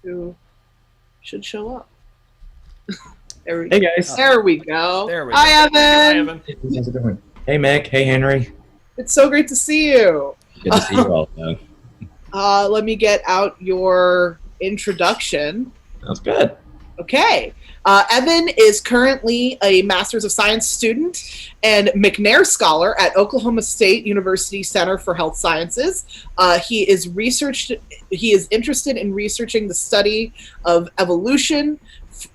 who should show up. Hey guys. There we go. There we Hi, go. Evan. Hi, Evan. How's it going? Hey Mick. Hey Henry. It's so great to see you. Good to see you all. Let me get out your introduction. Sounds good. Okay. Evan is currently a Master's of Science student and McNair Scholar at Oklahoma State University Center for Health Sciences. He is interested in researching the study of evolution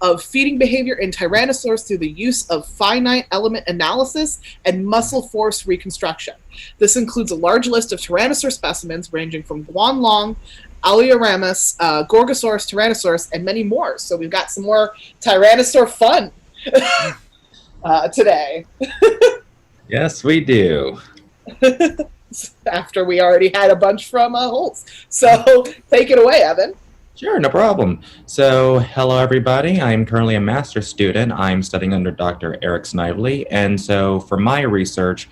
of feeding behavior in Tyrannosaurs through the use of finite element analysis and muscle force reconstruction. This includes a large list of Tyrannosaur specimens ranging from Guanlong, Eoraptor, Gorgosaurus, Tyrannosaurus, and many more. So we've got some more Tyrannosaur fun today. Yes, we do. After we already had a bunch from Holtz. So take it away, Evan. Sure, no problem. So, hello everybody. I'm currently a master's student. I'm studying under Dr. Eric Snively, and so for my research,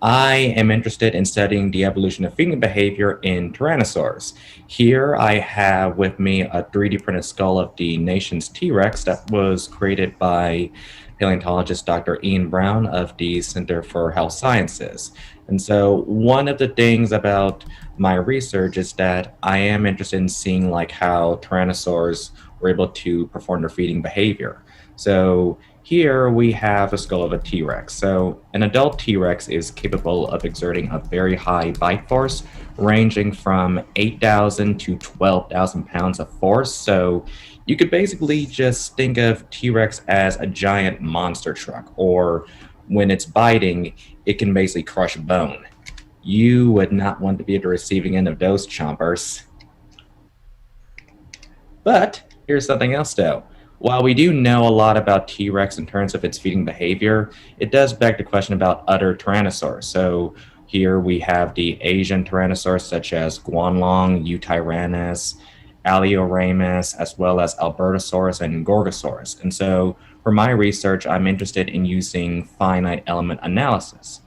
I am interested in studying the evolution of feeding behavior in Tyrannosaurs. Here I have with me a 3D printed skull of the nation's T-Rex that was created by paleontologist Dr. Ian Brown of the Center for Health Sciences. And so one of the things about my research is that I am interested in seeing like how Tyrannosaurs were able to perform their feeding behavior. So here we have a skull of a T-Rex. So an adult T-Rex is capable of exerting a very high bite force, ranging from 8,000 to 12,000 pounds of force. So you could basically just think of T-Rex as a giant monster truck, or when it's biting, it can basically crush bone. You would not want to be at the receiving end of those chompers. But here's something else though. While we do know a lot about T-Rex in terms of its feeding behavior, it does beg the question about other Tyrannosaurs. So here we have the Asian Tyrannosaurs such as Guanlong, Yutyrannus, Alioramus, as well as Albertosaurus and Gorgosaurus. And so for my research, I'm interested in using finite element analysis.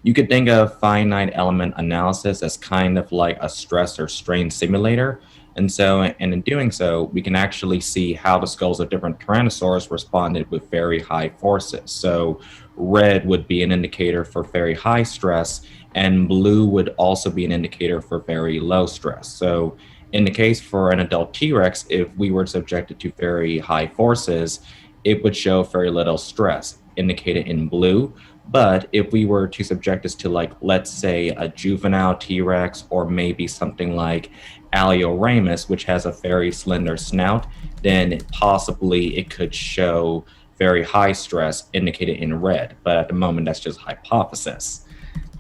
You could think of finite element analysis as kind of like a stress or strain simulator. And in doing so, we can actually see how the skulls of different Tyrannosaurs responded with very high forces. So red would be an indicator for very high stress, and blue would also be an indicator for very low stress. So in the case for an adult T-Rex, if we were subjected to very high forces, it would show very little stress, indicated in blue. But if we were to subject us to, like, let's say a juvenile T-Rex, or maybe something like Alioramus, which has a very slender snout, then possibly it could show very high stress, indicated in red. But at the moment, that's just hypothesis.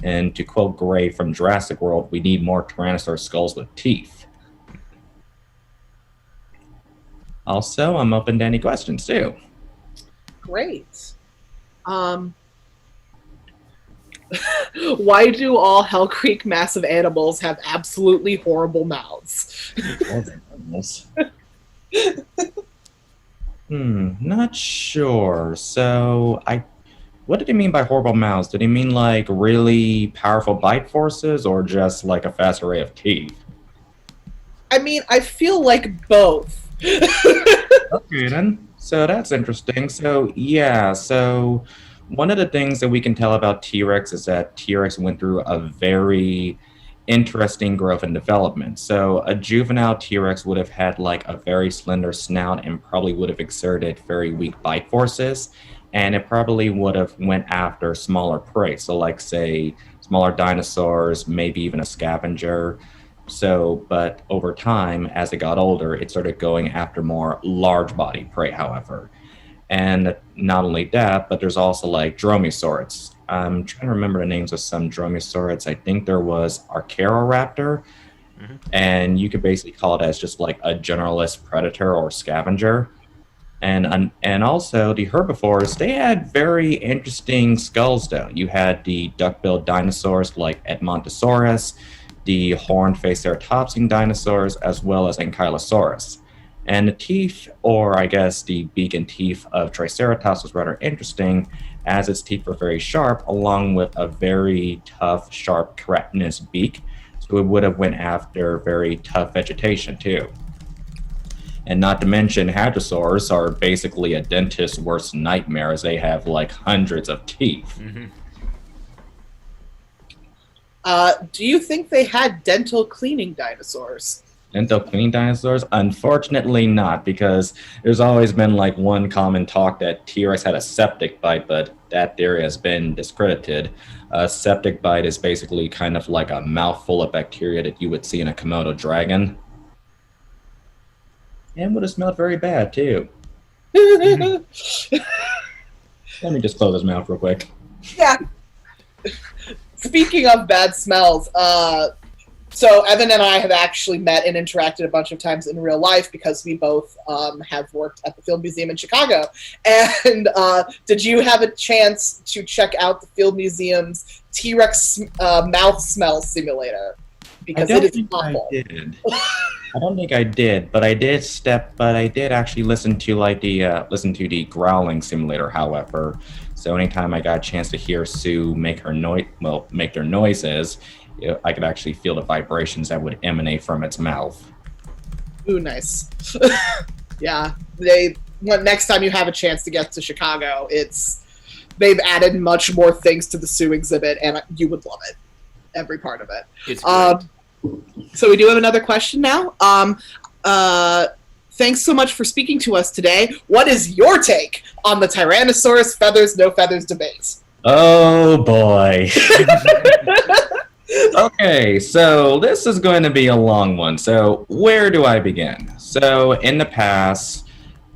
And to quote Gray from Jurassic World, we need more Tyrannosaur skulls with teeth. Also, I'm open to any questions too. Great. Why do all Hell Creek massive animals have absolutely horrible mouths? Not sure. So what did he mean by horrible mouths? Did he mean like really powerful bite forces, or just like a fast array of teeth? I mean, I feel like both. Okay then. So that's interesting. So yeah, so one of the things that we can tell about T-Rex is that T-Rex went through a very interesting growth and development. So a juvenile T-Rex would have had like a very slender snout and probably would have exerted very weak bite forces, and it probably would have went after smaller prey. So like say smaller dinosaurs, maybe even a scavenger. So, but over time, as it got older, it started going after more large body prey, however. And not only that, but there's also like dromaeosaurids. I'm trying to remember the names of some dromaeosaurids. I think there was Eoraptor, and you could basically call it as just like a generalist predator or scavenger. And also the herbivores, they had very interesting skulls though. You had the duck-billed dinosaurs like Edmontosaurus, the horned-faced ceratopsian dinosaurs, as well as Ankylosaurus. And the teeth, or I guess the beak and teeth of Triceratops was rather interesting, as its teeth were very sharp, along with a very tough, sharp, keratinous beak. So it would have went after very tough vegetation too. And not to mention, hadrosaurs are basically a dentist's worst nightmare, as they have like hundreds of teeth. Mm-hmm. Do you think they had dental cleaning dinosaurs? Dental cleaning dinosaurs? Unfortunately not, because there's always been like one common talk that T-Rex had a septic bite, but that theory has been discredited. A septic bite is basically kind of like a mouthful of bacteria that you would see in a Komodo dragon. And would have smelled very bad, too. Let me just close his mouth real quick. Yeah. Speaking of bad smells, so Evan and I have actually met and interacted a bunch of times in real life because we both have worked at the Field Museum in Chicago. And did you have a chance to check out the Field Museum's T-Rex mouth smell simulator? Because it is awful. I don't think I did, but I did actually listen to the growling simulator, however. So anytime I got a chance to hear Sue make their noises, I could actually feel the vibrations that would emanate from its mouth. Ooh, nice. Yeah, next time you have a chance to get to Chicago, they've added much more things to the Sue exhibit, and you would love it. Every part of it. It's great. So we do have another question now. Thanks so much for speaking to us today. What is your take on the Tyrannosaurus feathers, no feathers debate? Oh boy. Okay, so this is going to be a long one. So where do I begin? So in the past,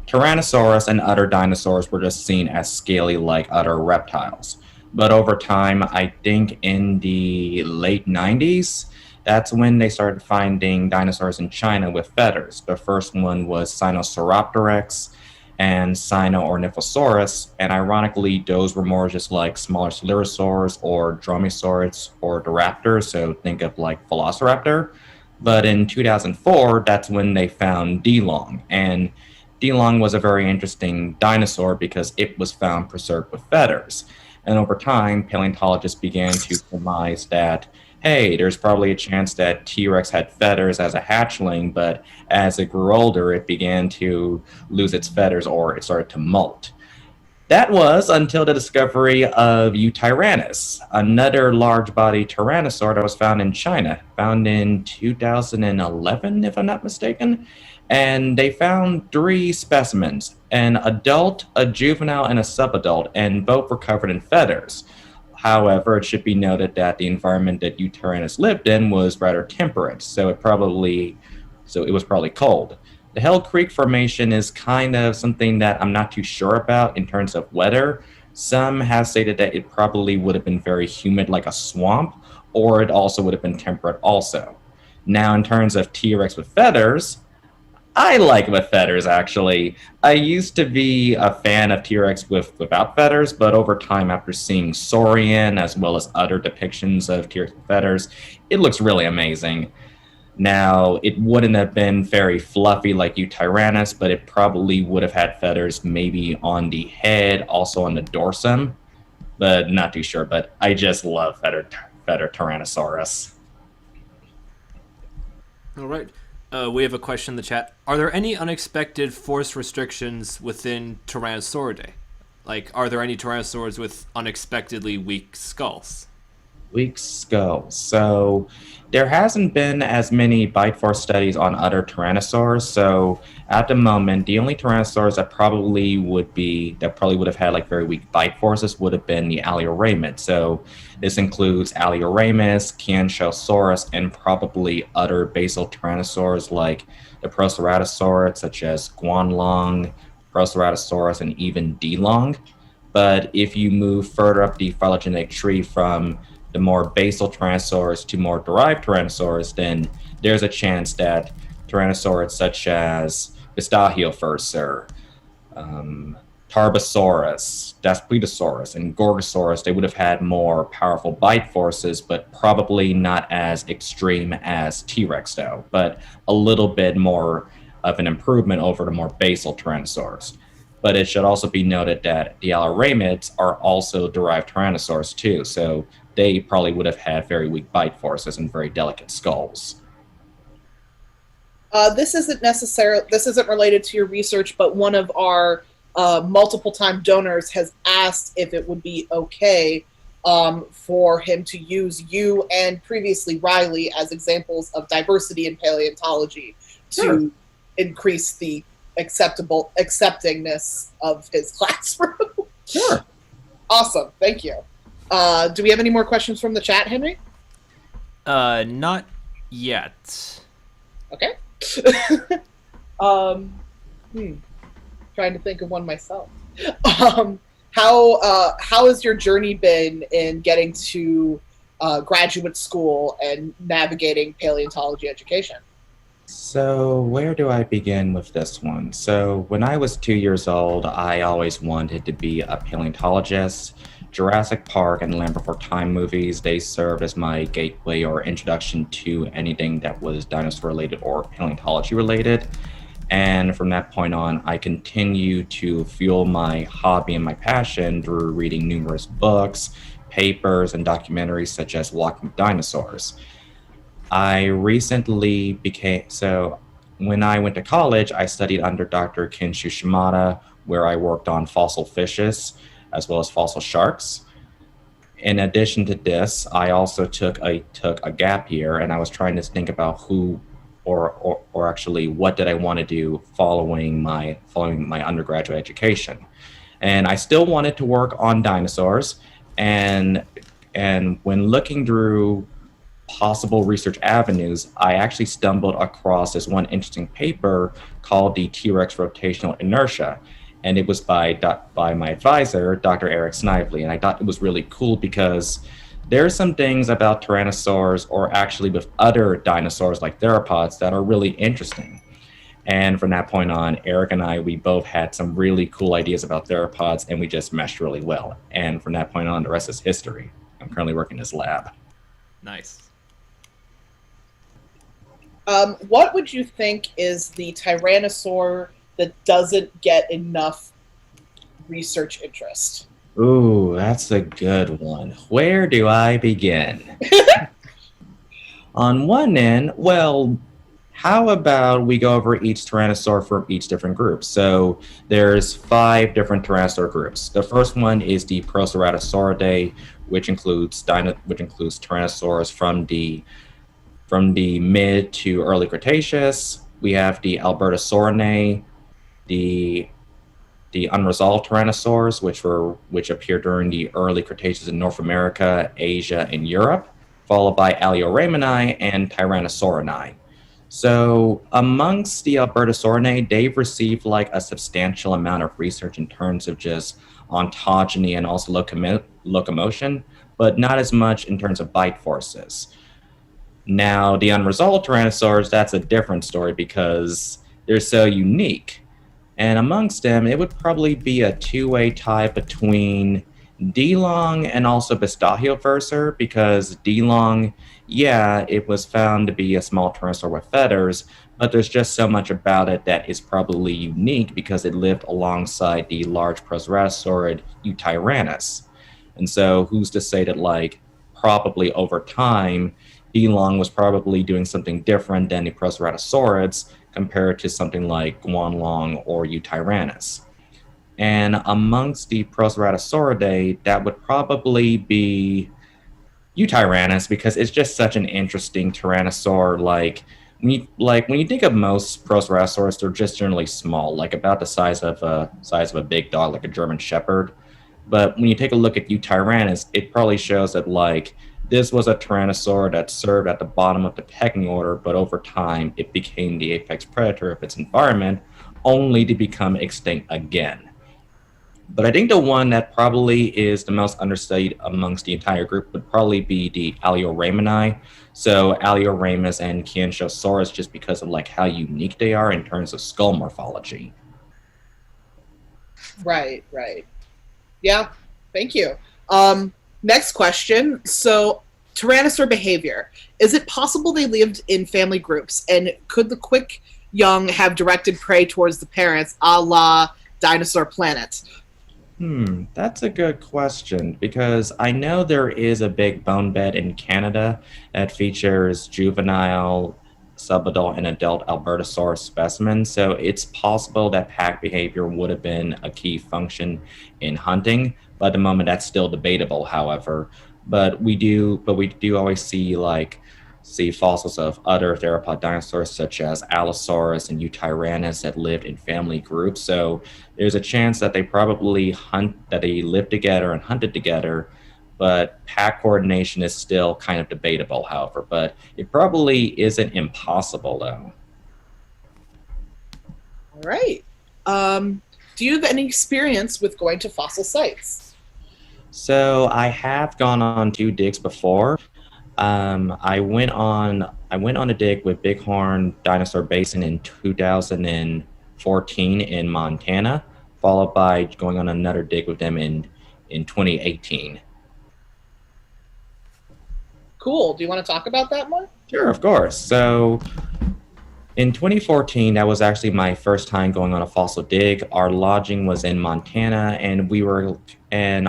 Tyrannosaurus and other dinosaurs were just seen as scaly like other reptiles. But over time, I think in the late 90s, that's when they started finding dinosaurs in China with feathers. The first one was Sinosauropteryx and Sino-Ornithosaurus, and ironically, those were more just like smaller coelurosaurs or dromaeosaurs or the raptors, so think of like Velociraptor. But in 2004, that's when they found Dilong, and Dilong was a very interesting dinosaur because it was found preserved with feathers. And over time, paleontologists began to surmise that, hey, there's probably a chance that T-Rex had feathers as a hatchling, but as it grew older, it began to lose its feathers or it started to molt. That was until the discovery of Eutyrannus, another large-bodied tyrannosaur that was found in China, found in 2011, if I'm not mistaken. And they found 3 specimens, an adult, a juvenile, and a subadult, and both were covered in feathers. However, it should be noted that the environment that Eutyrannus lived in was rather temperate, so it was probably cold. The Hell Creek Formation is kind of something that I'm not too sure about in terms of weather. Some have stated that it probably would have been very humid like a swamp, or it also would have been temperate also. Now, in terms of T-Rex with feathers, I like with feathers, actually. I used to be a fan of T-Rex without feathers, but over time, after seeing Saurian as well as other depictions of T-Rex with feathers, it looks really amazing. Now, it wouldn't have been very fluffy like Eutyrannus, but it probably would have had feathers maybe on the head, also on the dorsum, but not too sure. But I just love feather Tyrannosaurus. All right. We have a question in the chat. Are there any unexpected force restrictions within Tyrannosauridae? Like, are there any Tyrannosaurs with unexpectedly weak skulls? Weak skulls. So there hasn't been as many bite force studies on other tyrannosaurs. So at the moment, the only tyrannosaurs that probably would have had like very weak bite forces would have been the Alioramus. So this includes Alioramus, Tianchosaurus, and probably other basal tyrannosaurs like the Proceratosaurus, such as Guanlong, Proceratosaurus, and even Dilong. But if you move further up the phylogenetic tree from the more basal tyrannosaurs to more derived tyrannosaurs, then there's a chance that tyrannosaurs such as Pistachiophorus, Tarbosaurus, Daspletosaurus, and Gorgosaurus, they would have had more powerful bite forces, but probably not as extreme as T-Rex though, but a little bit more of an improvement over the more basal tyrannosaurs. But it should also be noted that the Aloramids are also derived tyrannosaurs too, so they probably would have had very weak bite forces and very delicate skulls. This isn't related to your research, but one of our multiple time donors has asked if it would be okay for him to use you and previously Riley as examples of diversity in paleontology to increase the acceptingness of his classroom. Sure. Awesome. Thank you. Do we have any more questions from the chat, Henry? Not yet. Okay. Trying to think of one myself. How has your journey been in getting to graduate school and navigating paleontology education? So where do I begin with this one? So when I was 2 years old, I always wanted to be a paleontologist. Jurassic Park and Land Before Time movies, they served as my gateway or introduction to anything that was dinosaur related or paleontology related. And from that point on, I continue to fuel my hobby and my passion through reading numerous books, papers, and documentaries such as Walking with Dinosaurs. I recently when I went to college, I studied under Dr. Kenshu Shimada, where I worked on fossil fishes as well as fossil sharks. In addition to this, I also took a gap year, and I was trying to think about who or actually what did I want to do following my undergraduate education. And I still wanted to work on dinosaurs, and when looking through possible research avenues, I actually stumbled across this one interesting paper called the T-Rex Rotational Inertia, and it was by my advisor, Dr. Eric Snively, and I thought it was really cool because there's some things about Tyrannosaurs, or actually with other dinosaurs like Theropods, that are really interesting. And from that point on, Eric and I, we both had some really cool ideas about Theropods, and we just meshed really well. And from that point on, the rest is history. I'm currently working in his lab. Nice. What would you think is the Tyrannosaur that doesn't get enough research interest? Ooh, that's a good one. Where do I begin? On one end, well, how about we go over each Tyrannosaur from each different group? So there's 5 different Tyrannosaur groups. The first one is the Proceratosauridae, which includes Tyrannosaurs from the mid to early Cretaceous. We have the Albertosaurinae, the unresolved Tyrannosaurs, which appeared during the early Cretaceous in North America, Asia, and Europe, followed by Aleorhamini and Tyrannosaurini. So amongst the Albertosaurinae, they've received like a substantial amount of research in terms of just ontogeny and also locomotion, but not as much in terms of bite forces. Now, the unresolved Tyrannosaurs, that's a different story because they're so unique. And amongst them, it would probably be a two-way tie between D-Long and also Bistachioversor, because D-Long, yeah, it was found to be a small tyrannosaur with feathers, but there's just so much about it that is probably unique because it lived alongside the large Proceratosaurid Eutyrannus. And so who's to say that, like, probably over time, D-Long was probably doing something different than the Proceratosaurids compared to something like Guanlong or Eutyrannus. And amongst the Proceratosauridae, that would probably be Eutyrannus, because it's just such an interesting tyrannosaur. When you think of most Proceratosaurs, they're just generally small, like about the size of a big dog, like a German Shepherd. But when you take a look at Eutyrannus, it probably shows that like this was a tyrannosaur that served at the bottom of the pecking order, but over time it became the apex predator of its environment, only to become extinct again. But I think the one that probably is the most understudied amongst the entire group would probably be the Aleorhamini. So Aleorhamus and Kianshosaurus, just because of like how unique they are in terms of skull morphology. Right. Yeah, thank you. Next question. So, Tyrannosaur behavior. Is it possible they lived in family groups? And could the quick young have directed prey towards the parents, a la Dinosaur Planet? That's a good question, because I know there is a big bone bed in Canada that features juvenile subadult, and adult Albertosaurus specimens. So it's possible that pack behavior would have been a key function in hunting. But at the moment, that's still debatable, however. But we do always see fossils of other theropod dinosaurs such as Allosaurus and Eutyrannus that lived in family groups. So there's a chance that they lived together and hunted together, but pack coordination is still kind of debatable, however. But it probably isn't impossible, though. All right. Do you have any experience with going to fossil sites? So I have gone on 2 digs before. I went on a dig with Bighorn Dinosaur Basin in 2014 in Montana, followed by going on another dig with them in 2018. Cool. Do you want to talk about that more? Sure, of course. So in 2014, that was actually my first time going on a fossil dig. Our lodging was in Montana, and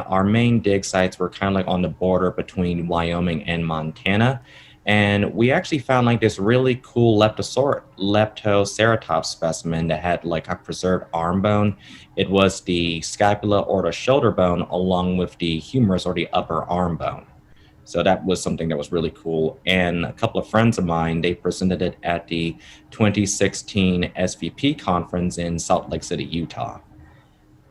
our main dig sites were kind of like on the border between Wyoming and Montana. And we actually found like this really cool Leptoceratops specimen that had like a preserved arm bone. It was the scapula or the shoulder bone along with the humerus or the upper arm bone. So that was something that was really cool. And a couple of friends of mine, they presented it at the 2016 SVP conference in Salt Lake City, Utah.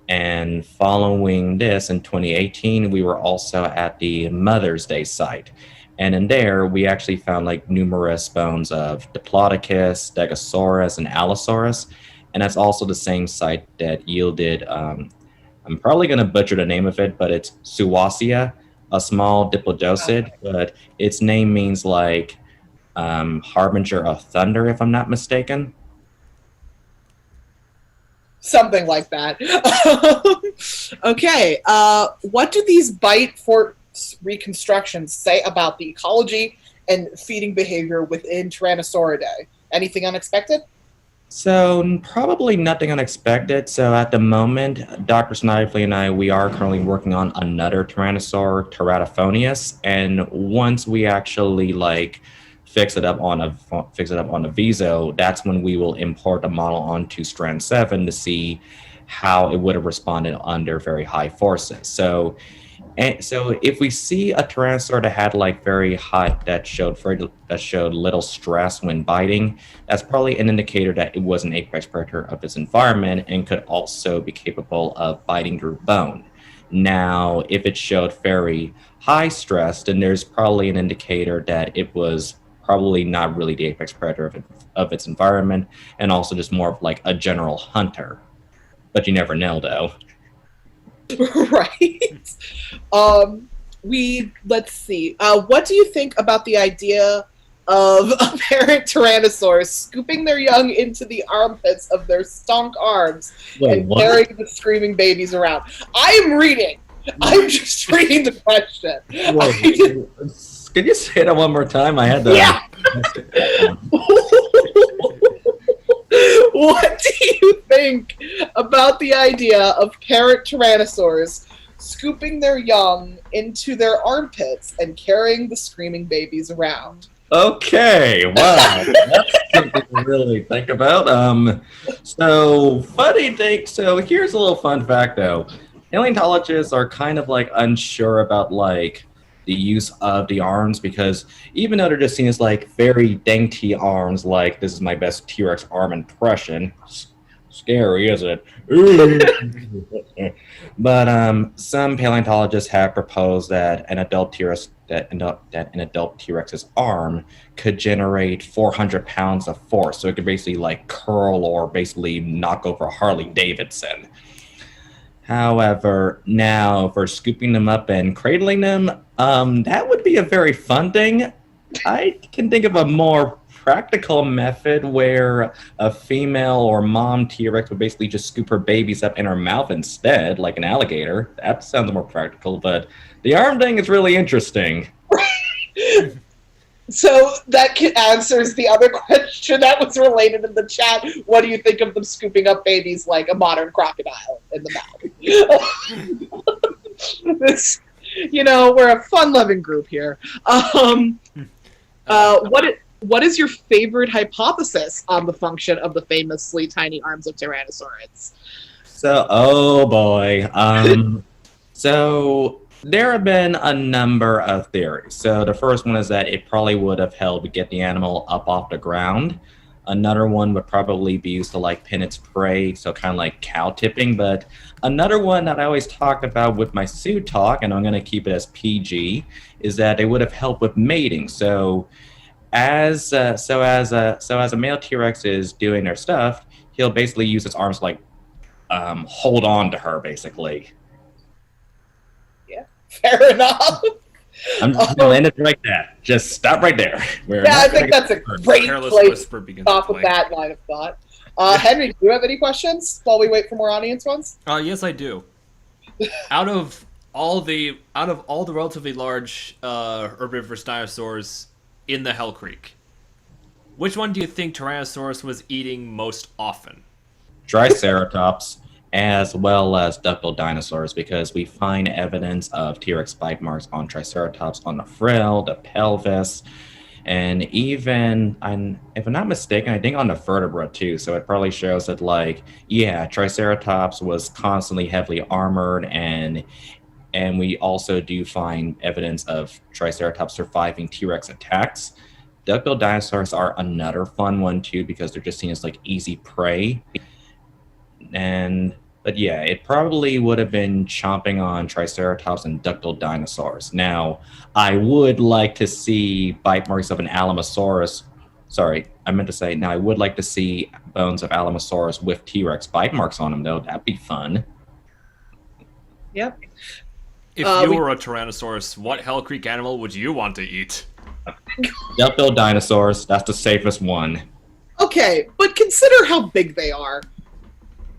And following this in 2018, we were also at the Mother's Day site. And in there, we actually found like numerous bones of Diplodocus, Stegosaurus, and Allosaurus. And that's also the same site that yielded, I'm probably going to butcher the name of it, but it's Suwacia, a small diplodocid, but its name means like harbinger of thunder, if I'm not mistaken. Something like that. Okay. What do these bite force reconstructions say about the ecology and feeding behavior within Tyrannosauridae? Anything unexpected? So probably nothing unexpected. So at the moment, Dr. Snively and we are currently working on another Tyrannosaur, Teratophonius, and once we actually fix it up on a Viso, that's when we will import the model onto Strand 7 to see how it would have responded under very high forces. So if we see a Tyrannosaur that had that showed little stress when biting, that's probably an indicator that it was an apex predator of its environment and could also be capable of biting through bone. Now, if it showed very high stress, then there's probably an indicator that it was probably not really the apex predator of its environment, and also just more of like a general hunter. But you never know, though. Right. Let's see. What do you think about the idea of a parent Tyrannosaurus scooping their young into the armpits of their stonk arms and carrying the screaming babies around? I'm just reading the question. Could you say that one more time? I had to. Yeah. What do you think about the idea of parent Tyrannosaurs scooping their young into their armpits and carrying the screaming babies around? Okay, wow, that's something to really think about. So here's a little fun fact, though. Paleontologists are kind of unsure about the use of the arms, because even though they're just seen as very dainty arms, this is my best T-Rex arm impression. Scary, isn't it? But some paleontologists have proposed that an adult T-Rex's arm could generate 400 pounds of force, so it could basically curl or basically knock over a Harley Davidson. However, now for scooping them up and cradling them, that would be a very fun thing. I can think of a more practical method where a female or mom T-Rex would basically just scoop her babies up in her mouth instead, like an alligator. That sounds more practical, but the arm thing is really interesting. So that answers the other question that was related in the chat. What do you think of them scooping up babies like a modern crocodile in the mouth? We're a fun-loving group here. what is your favorite hypothesis on the function of the famously tiny arms of Tyrannosaurus? So, oh boy. So there have been a number of theories. So the first one is that it probably would have helped get the animal up off the ground. Another one would probably be used to like pin its prey, so kind of like cow tipping. But another one that I always talked about with my suit talk, and I'm going to keep it as PG, is that it would have helped with mating. So as a male T-Rex is doing their stuff, he'll basically use his arms to, like hold on to her, basically. Yeah, fair enough. I'm just gonna end it right there. Just stop right there. I think that's a great Careless place whisper to begins stop to with play. that line of thought. Henry, do you have any questions while we wait for more audience ones? Yes, I do. Out of all the relatively large herbivorous dinosaurs in the Hell Creek, which one do you think Tyrannosaurus was eating most often? Triceratops, as well as ductile dinosaurs, because we find evidence of T-Rex bite marks on Triceratops on the frill, the pelvis, and even, if I'm not mistaken, I think on the vertebra too. So it probably shows that, like, yeah, Triceratops was constantly heavily armored, and we also do find evidence of Triceratops surviving T-Rex attacks. Ductile dinosaurs are another fun one too, because they're just seen as like easy prey. But yeah, it probably would have been chomping on Triceratops and ductile dinosaurs. Now, I would like to see bite marks of an Alamosaurus. Sorry, I meant to say, now I would like to see bones of Alamosaurus with T-Rex bite marks on them, though. That'd be fun. Yep. If you were a Tyrannosaurus, what Hell Creek animal would you want to eat? Ductile dinosaurs, that's the safest one. Okay, but consider how big they are.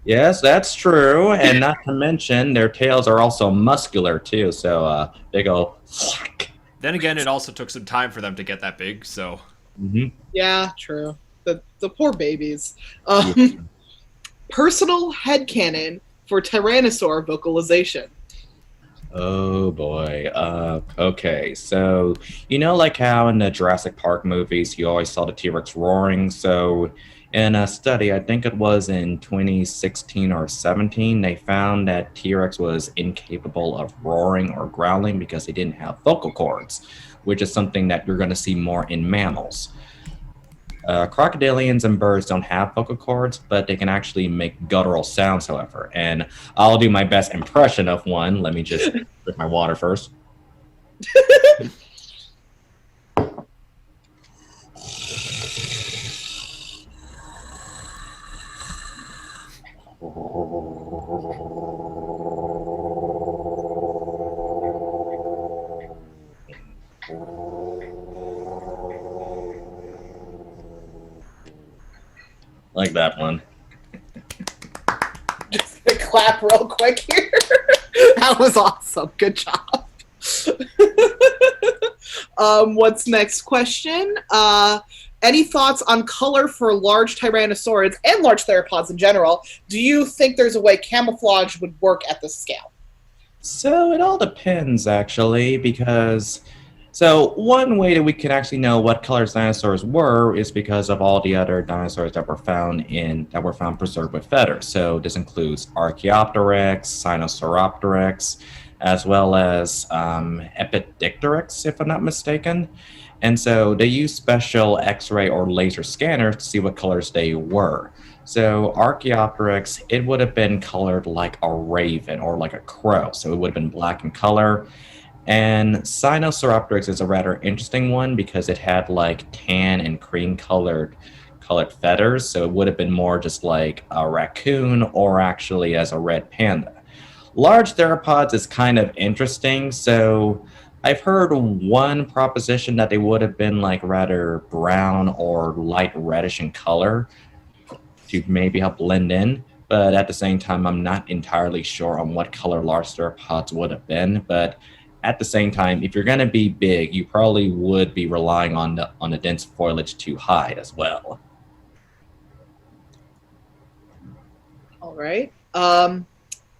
Yes, that's true, and not to mention their tails are also muscular too. So they go. Then again, it also took some time for them to get that big. So. Mm-hmm. Yeah, true. The poor babies. Personal headcanon for Tyrannosaur vocalization. Oh boy. Okay, so like how in the Jurassic Park movies you always saw the T-Rex roaring. So in a study, I think it was in 2016 or 17, they found that T-Rex was incapable of roaring or growling because they didn't have vocal cords, which is something that you're going to see more in mammals. Crocodilians and birds don't have vocal cords, but they can actually make guttural sounds, however. And I'll do my best impression of one. Let me just drink my water first. Like that one. Just gonna clap real quick here. That was awesome. Good job. What's next question? Any thoughts on color for large tyrannosaurids and large theropods in general? Do you think there's a way camouflage would work at this scale? So it all depends, actually, because one way that we can actually know what colors dinosaurs were is because of all the other dinosaurs that were found preserved with feathers. So this includes Archaeopteryx, Sinosauropteryx, as well as Epidicteryx, if I'm not mistaken. And so they use special X-ray or laser scanners to see what colors they were. So Archaeopteryx, it would have been colored like a raven or like a crow. So it would have been black in color. And Sinosauropteryx is a rather interesting one because it had like tan and cream colored feathers. So it would have been more just like a raccoon or actually as a red panda. Large theropods is kind of interesting. So I've heard one proposition that they would have been like rather brown or light reddish in color to maybe help blend in. But at the same time, I'm not entirely sure on what color large theropods would have been. But at the same time, if you're going to be big, you probably would be relying on the dense foliage to hide as well. All right.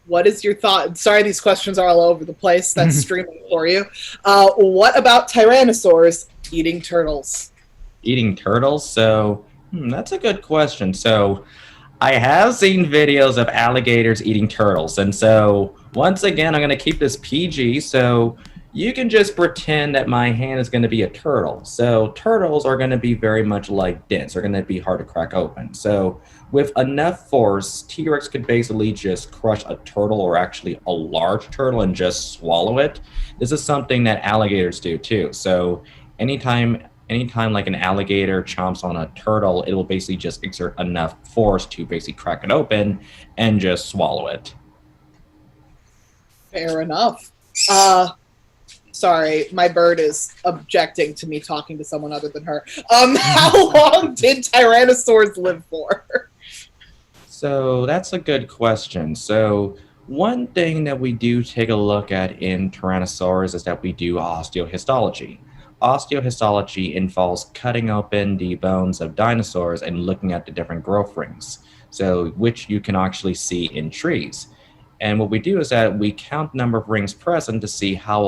What is your thought? Sorry, these questions are all over the place. That's streaming for you. What about tyrannosaurs eating turtles? Eating turtles? So, that's a good question. So, I have seen videos of alligators eating turtles. And so, once again, I'm going to keep this PG. So, you can just pretend that my hand is going to be a turtle. So, turtles are going to be very much like dense. They're going to be hard to crack open. So, with enough force, T Rex could basically just crush a turtle or actually a large turtle and just swallow it. This is something that alligators do too. So, anytime like an alligator chomps on a turtle, it will basically just exert enough force to basically crack it open and just swallow it. Fair enough. Sorry, my bird is objecting to me talking to someone other than her. How long did Tyrannosaurs live for? So that's a good question. So one thing that we do take a look at in Tyrannosaurs is that we do osteohistology. Osteohistology involves cutting open the bones of dinosaurs and looking at the different growth rings, so which you can actually see in trees. And what we do is that we count the number of rings present to see how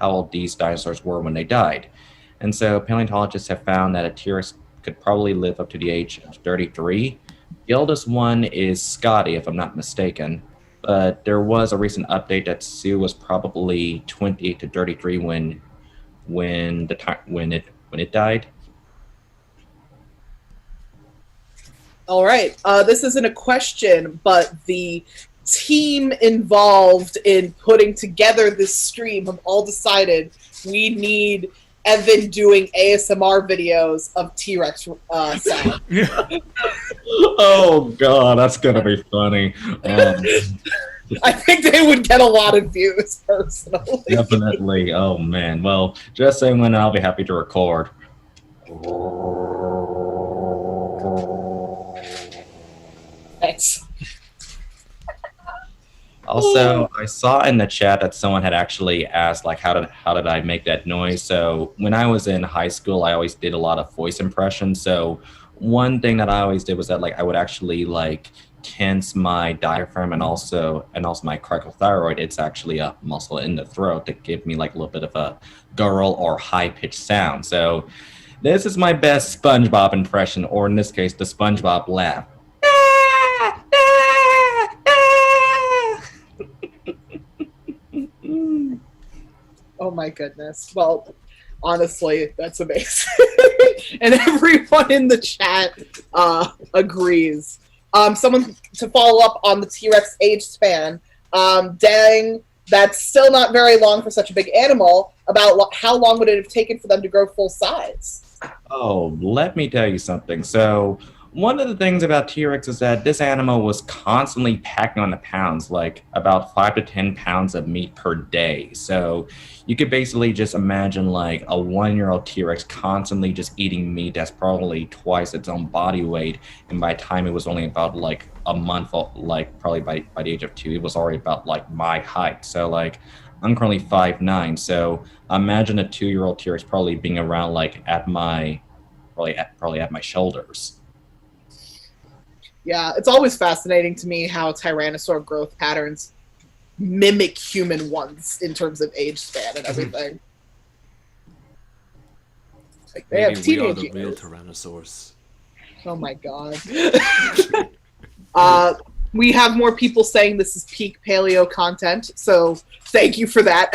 old these dinosaurs were when they died. And so paleontologists have found that a T-Rex could probably live up to the age of 33. The oldest one is Scotty, if I'm not mistaken. But there was a recent update that Sue was probably 28 to 33 when it died. All right. This isn't a question, but the team involved in putting together this stream have all decided we need Evan doing ASMR videos of T-Rex sound. Oh god, that's gonna be funny. I think they would get a lot of views, personally. Definitely. Oh man. Well, just saying when I'll be happy to record. Thanks. Also, I saw in the chat that someone had actually asked, like, how did I make that noise? So when I was in high school, I always did a lot of voice impressions. So one thing that I always did was that, like, I would actually like tense my diaphragm and also my cricothyroid. It's actually a muscle in the throat to give me like a little bit of a gurgle or high pitched sound. So this is my best SpongeBob impression, or in this case, the SpongeBob laugh. Oh my goodness. Well, honestly, that's amazing. And everyone in the chat agrees. Someone to follow up on the T-Rex age span. Dang, that's still not very long for such a big animal. About how long would it have taken for them to grow full size? Oh, let me tell you something. So one of the things about T-Rex is that this animal was constantly packing on the pounds, like about 5 to 10 pounds of meat per day. So you could basically just imagine like a 1-year-old T-Rex constantly just eating meat that's probably twice its own body weight. And by the time it was only about like a month, like probably by the age of 2, it was already about like my height. So like I'm currently 5'9", so imagine a 2-year-old T-Rex probably being around like probably at my shoulders. Yeah, it's always fascinating to me how Tyrannosaur growth patterns mimic human ones in terms of age span and everything. Like they Maybe have we are teenage the real years. Tyrannosaurs. Oh my god. We have more people saying this is peak paleo content, so thank you for that.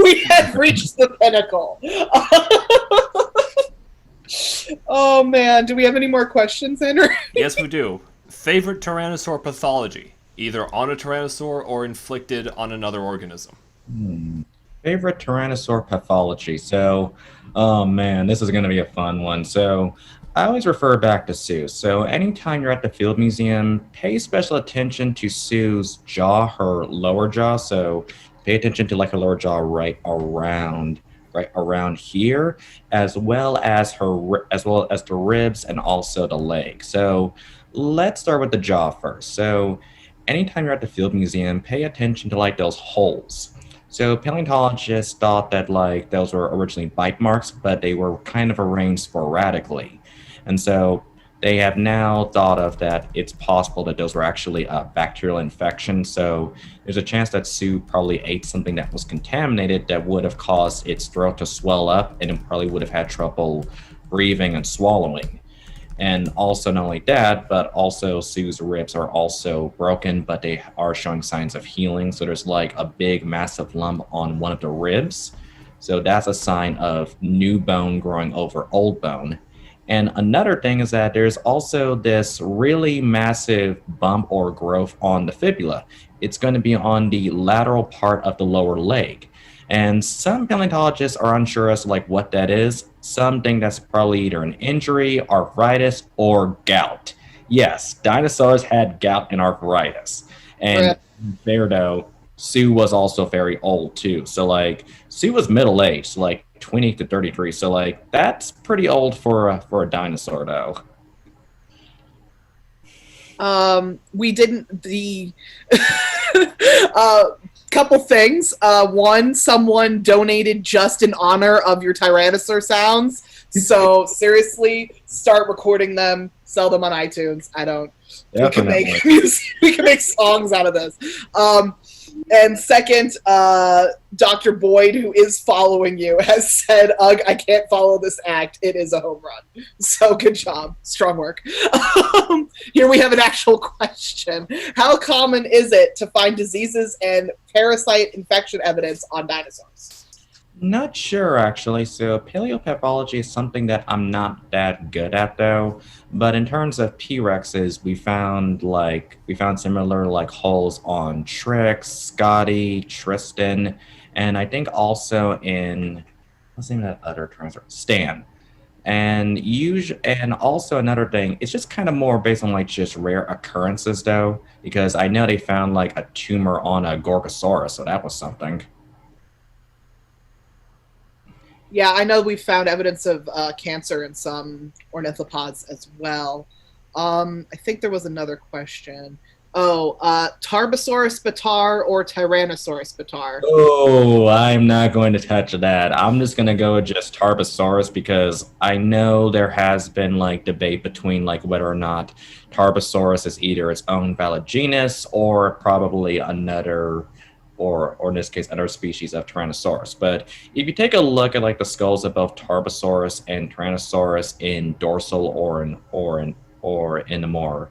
We have reached the pinnacle. Oh man, do we have any more questions, Henry? Yes, we do. Favorite Tyrannosaur pathology, either on a Tyrannosaur or inflicted on another organism. Favorite Tyrannosaur pathology. So, oh man, this is going to be a fun one. So, I always refer back to Sue. So, anytime you're at the Field Museum, pay special attention to Sue's jaw, her lower jaw. So, pay attention to like her lower jaw right around here, as well as the ribs and also the leg. So, let's start with the jaw first. So, anytime you're at the Field Museum, pay attention to like those holes. So paleontologists thought that like those were originally bite marks, but they were kind of arranged sporadically. And so they have now thought of that it's possible that those were actually a bacterial infection. So there's a chance that Sue probably ate something that was contaminated that would have caused its throat to swell up, and it probably would have had trouble breathing and swallowing. And also, not only that, but also Sue's ribs are also broken, but they are showing signs of healing. So there's like a big, massive lump on one of the ribs. So that's a sign of new bone growing over old bone. And another thing is that there's also this really massive bump or growth on the fibula. It's going to be on the lateral part of the lower leg. And some paleontologists are unsure as to like what that is. Some think that's probably either an injury, arthritis, or gout. Yes, dinosaurs had gout and arthritis. And there though, Sue was also very old too. So like Sue was middle aged, like 20 to 33. So like that's pretty old for a dinosaur though. We didn't the couple things. One, someone donated just in honor of your Tyrannosaur sounds. So seriously, start recording them, sell them on iTunes. We can make music, we can make songs out of this. And second, Dr. Boyd, who is following you, has said, "Ugh, I can't follow this act. It is a home run." So good job. Strong work. Here we have an actual question. How common is it to find diseases and parasite infection evidence on dinosaurs? Not sure, actually. So paleopathology is something that I'm not that good at, though. But in terms of T-Rexes, we found similar like holes on Trix, Scotty, Tristan, and I think also in what's the name of that other Tyrannosaur? Stan. And also another thing, it's just kind of more based on like just rare occurrences, though, because I know they found like a tumor on a Gorgosaurus, so that was something. Yeah, I know we've found evidence of cancer in some ornithopods as well. I think there was another question. Tarbosaurus batar or Tyrannosaurus batar? Oh, I'm not going to touch that. I'm just going to go just Tarbosaurus because I know there has been like debate between like whether or not Tarbosaurus is either its own valid genus or probably another or in this case, another species of Tyrannosaurus. But if you take a look at like the skulls of both Tarbosaurus and Tyrannosaurus in dorsal or in the more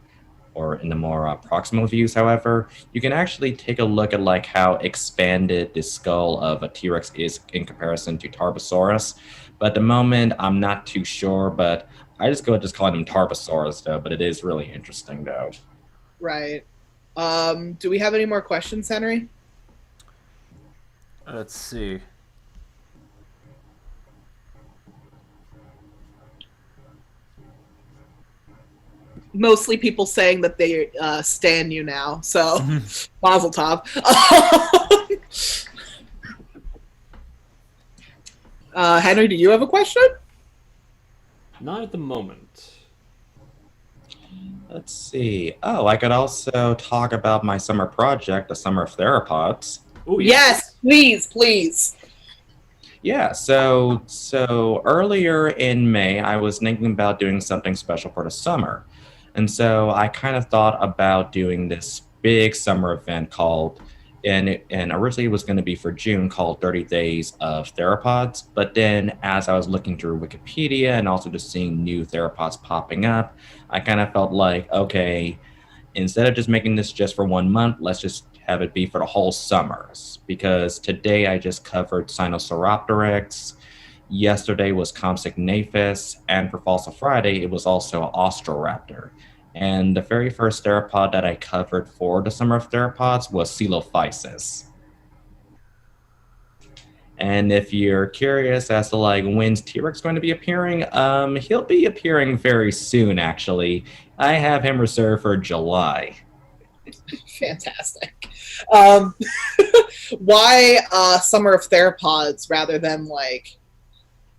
proximal views, however, you can actually take a look at like how expanded the skull of a T-Rex is in comparison to Tarbosaurus. But at the moment, I'm not too sure, but I just calling them Tarbosaurus though. But it is really interesting though. Right. Do we have any more questions, Henry? Let's see. Mostly people saying that they stan you now, so Mazel tov. Henry, do you have a question? Not at the moment. Let's see. Oh, I could also talk about my summer project, the Summer of Theropods. Ooh, Yes, please. Yeah, so earlier in May, I was thinking about doing something special for the summer. And so I kind of thought about doing this big summer event and originally it was going to be for June, called 30 Days of Theropods. But then as I was looking through Wikipedia and also just seeing new theropods popping up, I kind of felt like, okay, instead of just making this just for 1 month, let's just have it be for the whole summers. Because today I just covered Sinosauropteryx, yesterday was Compsognathus, and for Fossil Friday it was also Austroraptor. And the very first theropod that I covered for the Summer of Theropods was Coelophysis. And if you're curious as to like when's T-Rex going to be appearing, he'll be appearing very soon actually. I have him reserved for July. Fantastic. Why Summer of Theropods rather than like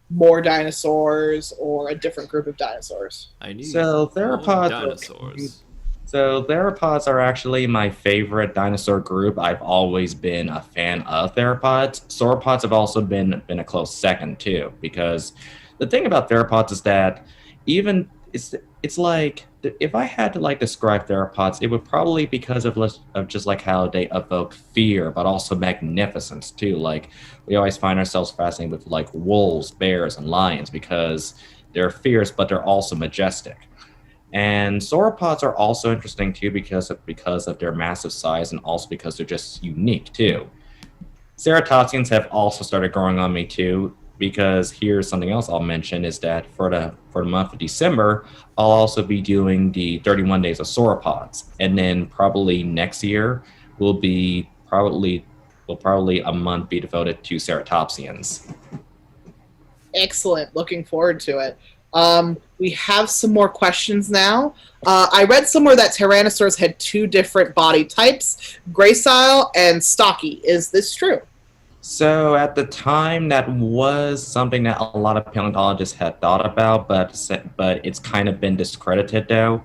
more dinosaurs or a different group of dinosaurs? Theropods are actually my favorite dinosaur group. I've always been a fan of theropods. Sauropods have also been a close second too, because the thing about theropods is that even it's it's like if I had to like describe theropods, it would probably because of just like how they evoke fear, but also magnificence too. Like we always find ourselves fascinated with like wolves, bears, and lions because they're fierce, but they're also majestic. And sauropods are also interesting too because of their massive size and also because they're just unique too. Ceratopsians have also started growing on me too, because here's something else I'll mention is that for the month of December, I'll also be doing the 31 days of sauropods, and then probably next year will probably a month be devoted to ceratopsians. Excellent. Looking forward to it. We have some more questions now. I read somewhere that Tyrannosaurs had two different body types, gracile and stocky. Is this true? So at the time, that was something that a lot of paleontologists had thought about, but it's kind of been discredited though.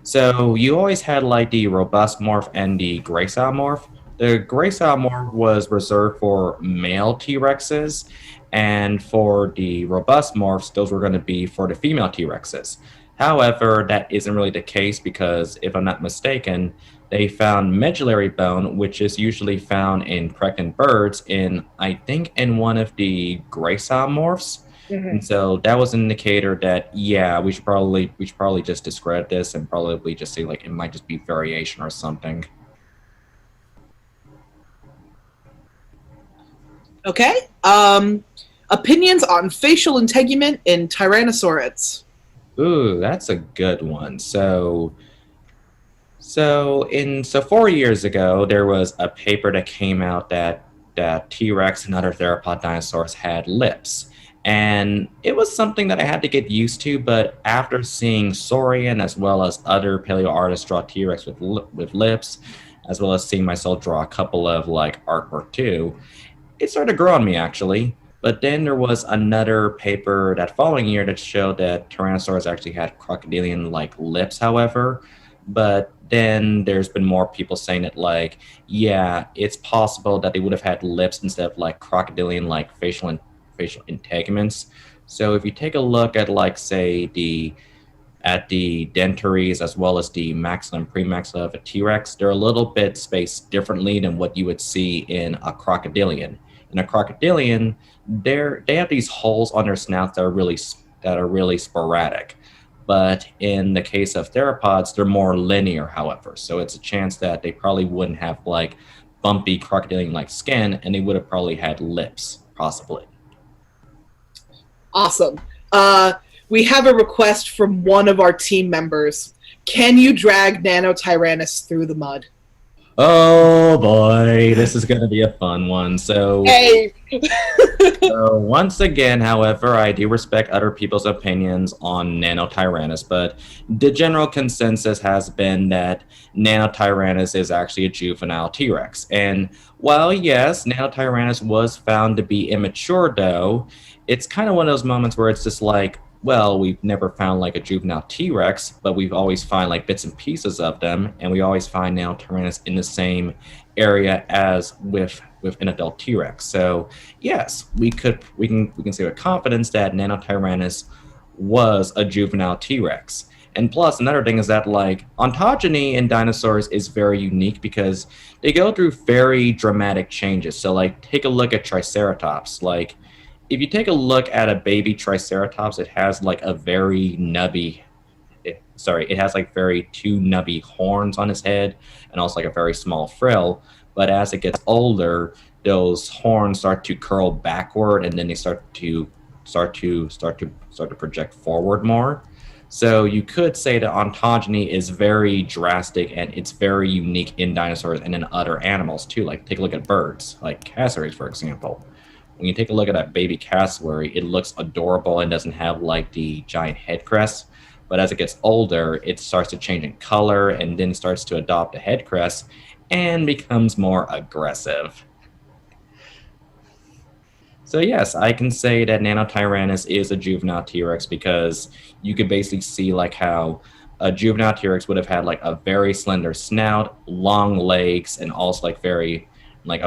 So you always had like the robust morph and the gracile morph. The gracile morph was reserved for male T Rexes, and for the robust morphs, those were going to be for the female T Rexes. However, that isn't really the case because, if I'm not mistaken, they found medullary bone, which is usually found in pregnant birds, in I think in one of the gracile morphs. Mm-hmm. And so that was an indicator that yeah, we should probably just discredit this and probably just say like it might just be variation or something. Okay. Opinions on facial integument in Tyrannosaurids. Ooh, that's a good one. So 4 years ago, there was a paper that came out that T Rex and other theropod dinosaurs had lips, and it was something that I had to get used to. But after seeing Saurian as well as other paleo artists draw T Rex with lips, as well as seeing myself draw a couple of like artwork too, it started to grow on me actually. But then there was another paper that following year that showed that Tyrannosaurs actually had crocodilian like lips, however. But then there's been more people saying that like, yeah, it's possible that they would have had lips instead of like crocodilian like facial integuments. So if you take a look at like say the dentaries as well as the maxilla and premaxilla of a T-Rex, they're a little bit spaced differently than what you would see in a crocodilian. In a crocodilian, they have these holes on their snouts that are really sporadic. But in the case of theropods, they're more linear, however. So it's a chance that they probably wouldn't have like bumpy crocodilian-like skin, and they would have probably had lips, possibly. Awesome. We have a request from one of our team members. Can you drag Nanotyrannus through the mud? Oh boy, this is going to be a fun one. Hey! So once again, however, I do respect other people's opinions on Nanotyrannus, but the general consensus has been that Nanotyrannus is actually a juvenile T-Rex. And while yes, Nanotyrannus was found to be immature, though, it's kind of one of those moments where it's just like, well, we've never found like a juvenile T-Rex, but we've always find like bits and pieces of them, and we always find Nanotyrannus in the same area as with an adult T-Rex. So yes, we can say with confidence that Nanotyrannus was a juvenile T-Rex. And plus, another thing is that like ontogeny in dinosaurs is very unique because they go through very dramatic changes. So like take a look at Triceratops. Like if you take a look at a baby Triceratops, it has like a very it has like very two nubby horns on its head and also like a very small frill. But as it gets older, those horns start to curl backward, and then they start to project forward more. So you could say that ontogeny is very drastic and it's very unique in dinosaurs and in other animals too. Like take a look at birds, like cassowaries, for example. When you take a look at that baby cassowary, it looks adorable and doesn't have like the giant head crest. But as it gets older, it starts to change in color and then starts to adopt a head crest and becomes more aggressive. So yes, I can say that Nanotyrannus is a juvenile T-Rex because you could basically see like how a juvenile T-Rex would have had like a very slender snout, long legs, and also like a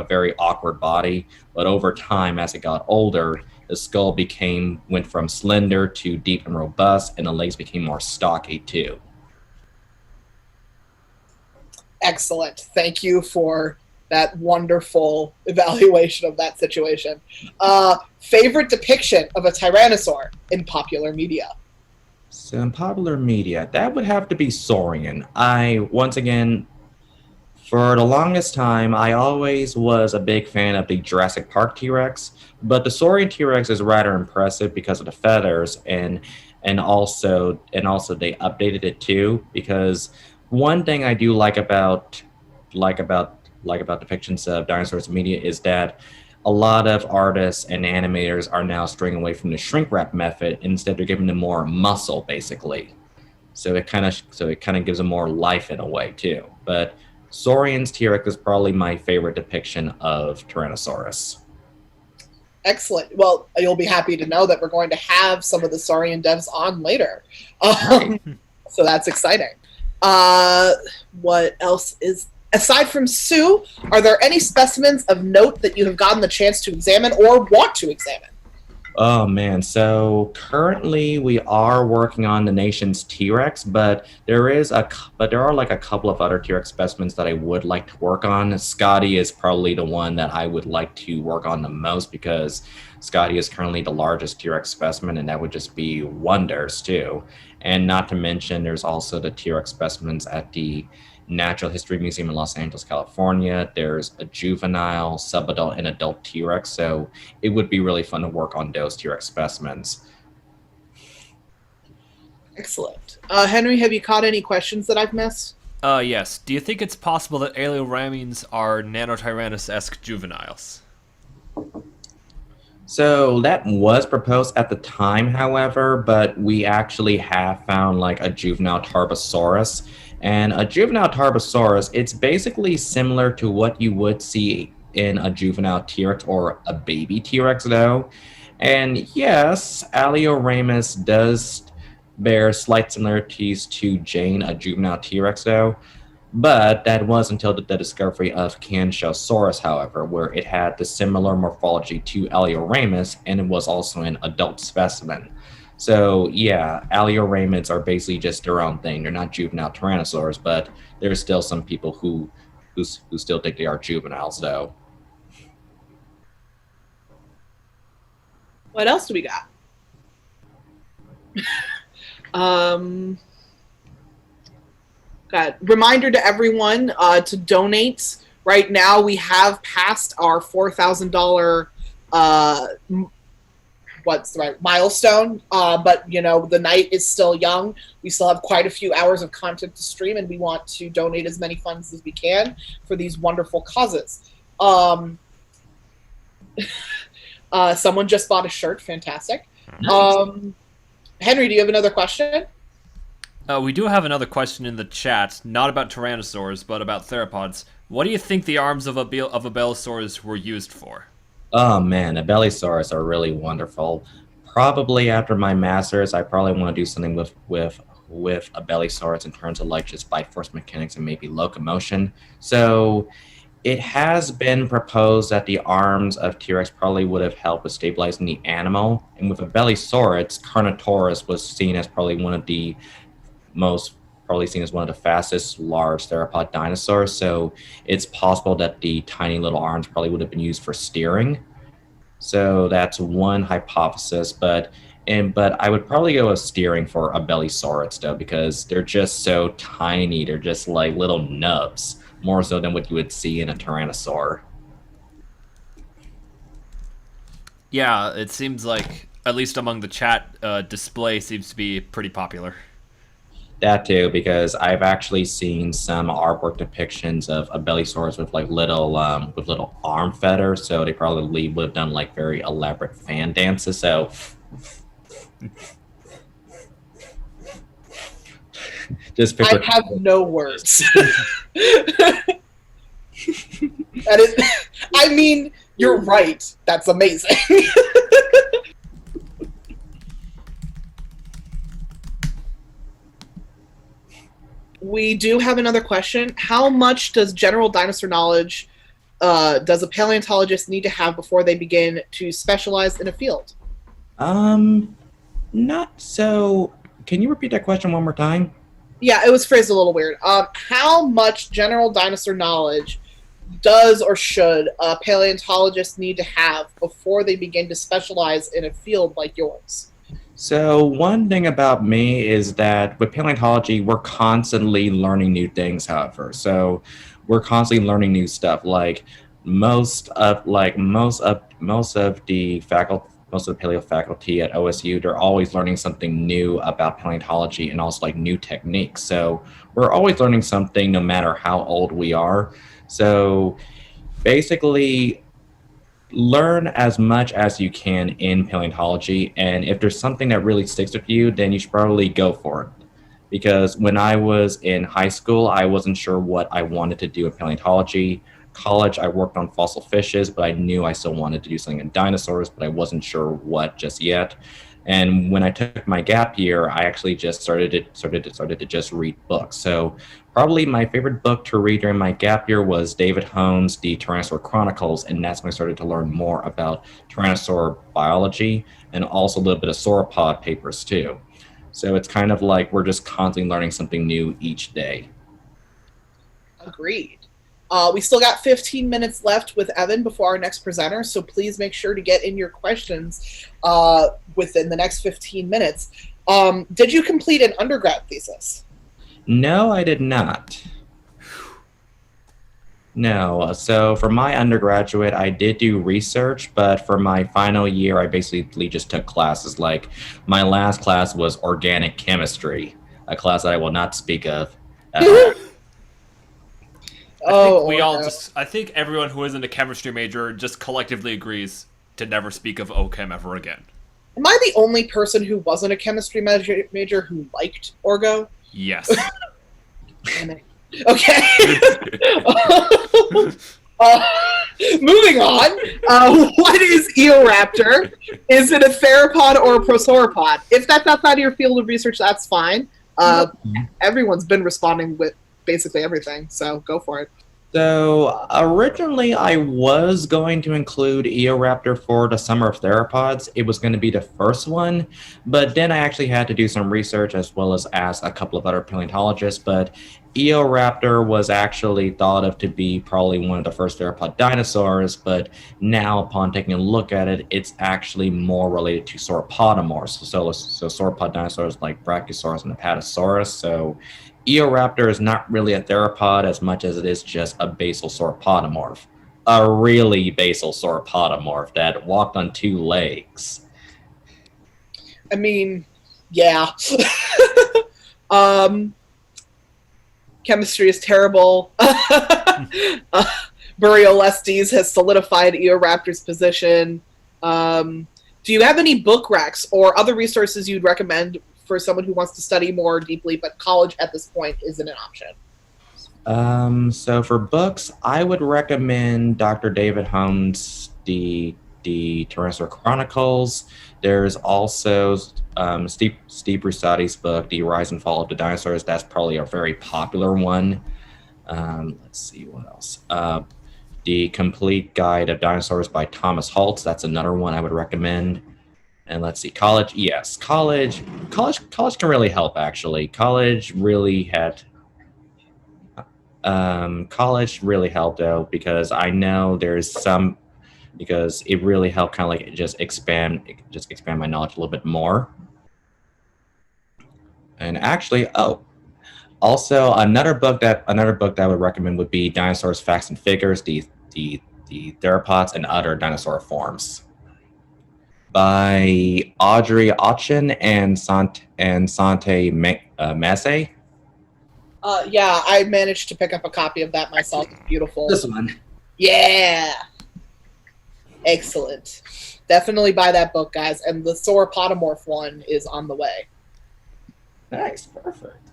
very awkward body. But over time, as it got older, The skull went from slender to deep and robust, and the legs became more stocky too. Excellent. Thank you for that wonderful evaluation of that situation. Favorite depiction of a Tyrannosaur in popular media? So in popular media, that would have to be Saurian. Once again, for the longest time, I always was a big fan of the Jurassic Park T-Rex, but the Saurian T-Rex is rather impressive because of the feathers, and also they updated it too. Because one thing I do like about depictions of dinosaurs in media is that a lot of artists and animators are now straying away from the shrink wrap method. Instead, they're giving them more muscle, basically. So it kind of gives them more life in a way too. But Saurian's T-Rex is probably my favorite depiction of Tyrannosaurus. Excellent. Well, you'll be happy to know that we're going to have some of the Saurian devs on later. So that's exciting. What else is... Aside from Sue, are there any specimens of note that you have gotten the chance to examine or want to examine? Oh man, so currently we are working on the nation's T-Rex, but there are like a couple of other T-Rex specimens that I would like to work on. Scotty is probably the one that I would like to work on the most because Scotty is currently the largest T-Rex specimen, and that would just be wonders too. And not to mention, there's also the T-Rex specimens at the Natural History Museum in Los Angeles, California. There's a juvenile, subadult, and adult T-Rex, so it would be really fun to work on those T-Rex specimens. Excellent. Henry, have you caught any questions that I've missed? Yes. Do you think it's possible that Eoraptors are Nanotyrannus-esque juveniles? So that was proposed at the time, however, but we actually have found like a juvenile Tarbosaurus. And a juvenile Tarbosaurus, it's basically similar to what you would see in a juvenile T-Rex or a baby T-Rex, though. And yes, Eoraptor does bear slight similarities to Jane, a juvenile T-Rex, though. But that was until the discovery of Kanshosaurus, however, where it had the similar morphology to Eoraptor, and it was also an adult specimen. So yeah, Eoraptors are basically just their own thing. They're not juvenile tyrannosaurs, but there's still some people who still think they are juveniles, though. What else do we got? Got reminder to everyone to donate. Right now, we have passed our $4,000 milestone, but you know, the night is still young. We still have quite a few hours of content to stream, and we want to donate as many funds as we can for these wonderful causes. Someone just bought a shirt. Fantastic. Nice. Henry, do you have another question? We do have another question in the chat, not about Tyrannosaurs, but about Theropods. What do you think the arms of a Abelisaurus were used for? Oh man, Abelisaurus are really wonderful. Probably after my masters, I probably want to do something with Abelisaurus in terms of like just bite force mechanics and maybe locomotion. So it has been proposed that the arms of T-Rex probably would have helped with stabilizing the animal, and with Abelisaurus, Carnotaurus was seen as probably one of the fastest large theropod dinosaurs, so it's possible that the tiny little arms probably would have been used for steering. So that's one hypothesis, but I would probably go with steering for Abelisaurus though, because they're just so tiny. They're just like little nubs, more so than what you would see in a Tyrannosaur. Yeah, it seems like, at least among the chat, display seems to be pretty popular. That too, because I've actually seen some artwork depictions of Abelisaurus with like little arm feathers, so they probably would have done like very elaborate fan dances. So just picture. I have no words. That is, I mean, you're right. That's amazing. We do have another question. How much does general dinosaur knowledge does a paleontologist need to have before they begin to specialize in a field? Not so. Can you repeat that question one more time? Yeah, it was phrased a little weird. How much general dinosaur knowledge does or should a paleontologist need to have before they begin to specialize in a field like yours? So one thing about me is that with paleontology, we're constantly learning new things, however. So we're constantly learning new stuff. Like most of the faculty most of the paleo faculty at OSU, they're always learning something new about paleontology and also like new techniques. So we're always learning something no matter how old we are. So basically learn as much as you can in paleontology, and if there's something that really sticks with you, then you should probably go for it. Because when I was in high school, I wasn't sure what I wanted to do in paleontology. College, I worked on fossil fishes, but I knew I still wanted to do something in dinosaurs, but I wasn't sure what just yet. And when I took my gap year, I actually just started to just read books. So probably my favorite book to read during my gap year was David Home's The Tyrannosaur Chronicles, and that's when I started to learn more about Tyrannosaur biology and also a little bit of sauropod papers too. So it's kind of like we're just constantly learning something new each day. Agreed. We still got 15 minutes left with Evan before our next presenter, so please make sure to get in your questions within the next 15 minutes. Did you complete an undergrad thesis? No, I did not. No. So for my undergraduate, I did do research, but for my final year, I basically just took classes. Like my last class was organic chemistry, a class that I will not speak of at all. I think everyone who isn't a chemistry major just collectively agrees to never speak of OChem ever again. Am I the only person who wasn't a chemistry major who liked Orgo? Yes. Damn it. Okay. Moving on. What is Eoraptor? Is it a theropod or a prosauropod? If that's outside of your field of research, that's fine. Everyone's been responding with basically everything, so go for it. So originally I was going to include Eoraptor for the Summer of Theropods. It was going to be the first one, but then I actually had to do some research as well as ask a couple of other paleontologists, but Eoraptor was actually thought of to be probably one of the first theropod dinosaurs, but now upon taking a look at it, it's actually more related to sauropodomorphs. So sauropod dinosaurs like Brachiosaurus and Apatosaurus. So Eoraptor is not really a theropod as much as it is just a basal sauropodomorph. A really basal sauropodomorph that walked on two legs. I mean, yeah. Chemistry is terrible. Buriolestes has solidified Eoraptor's position. Do you have any book racks or other resources you'd recommend for someone who wants to study more deeply, but college at this point isn't an option? So for books, I would recommend Dr. David Home's The Tyrannosaur Chronicles. There's also Steve Rusati's book, The Rise and Fall of the Dinosaurs. That's probably a very popular one. Let's see what else. The Complete Guide of Dinosaurs by Thomas Holtz. That's another one I would recommend. And let's see, college. Yes, college can really help. Actually, college really helped though, because I know because it really helped kind of like just expand my knowledge a little bit more. And actually, also another book that I would recommend would be Dinosaurs, Facts and Figures: the Theropods and Other Dinosaur Forms, by Audrey Auchen and Sante Massey. Yeah, I managed to pick up a copy of that myself. It's beautiful. This one. Yeah. Excellent. Definitely buy that book, guys. And the sauropodomorph one is on the way. Nice. Perfect.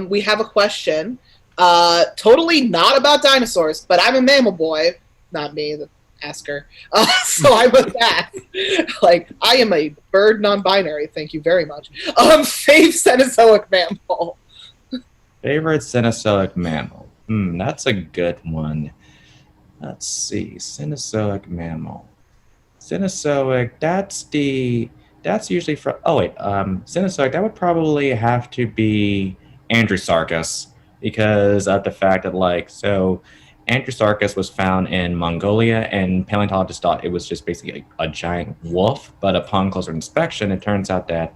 We have a question. Totally not about dinosaurs, but I'm a mammal boy. Not me, the asker. So I was asked, like, I am a bird non-binary, thank you very much. Fave Cenozoic mammal. Favorite Cenozoic mammal? That's a good one. Let's see. Cenozoic mammal. Cenozoic, that's usually from. Oh wait, Cenozoic. That would probably have to be Andrewsarchus because of the fact that Andrewsarchus was found in Mongolia, and paleontologists thought it was just basically a giant wolf. But upon closer inspection, it turns out that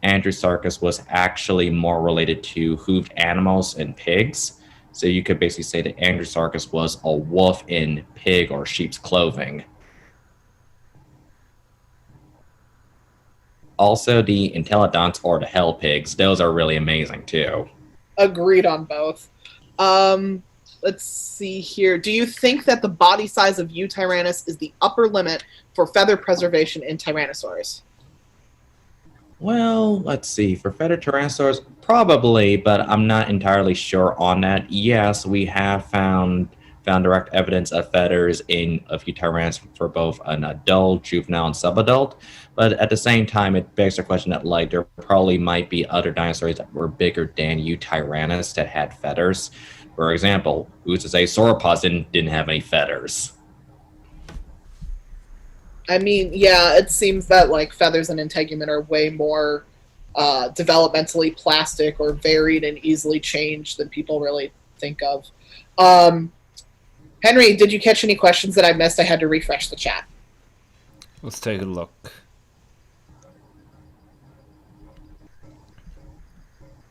Andrewsarchus was actually more related to hooved animals and pigs. So you could basically say that Andrewsarchus was a wolf in pig or sheep's clothing. Also, the Intelodonts or the Hell Pigs, those are really amazing too. Agreed on both. Let's see here. Do you think that the body size of Eutyrannus is the upper limit for feather preservation in Tyrannosaurs? Well, let's see. For feathered Tyrannosaurs, probably, but I'm not entirely sure on that. Yes, we have found direct evidence of feathers in a few Tyrannosaurs for both an adult, juvenile, and subadult. But at the same time, it begs the question that there probably might be other dinosaurs that were bigger than Eutyrannus that had feathers. For example, who's to say sauropods didn't have any feathers? I mean, yeah, it seems that feathers and integument are way more developmentally plastic or varied and easily changed than people really think of. Henry, did you catch any questions that I missed? I had to refresh the chat. Let's take a look.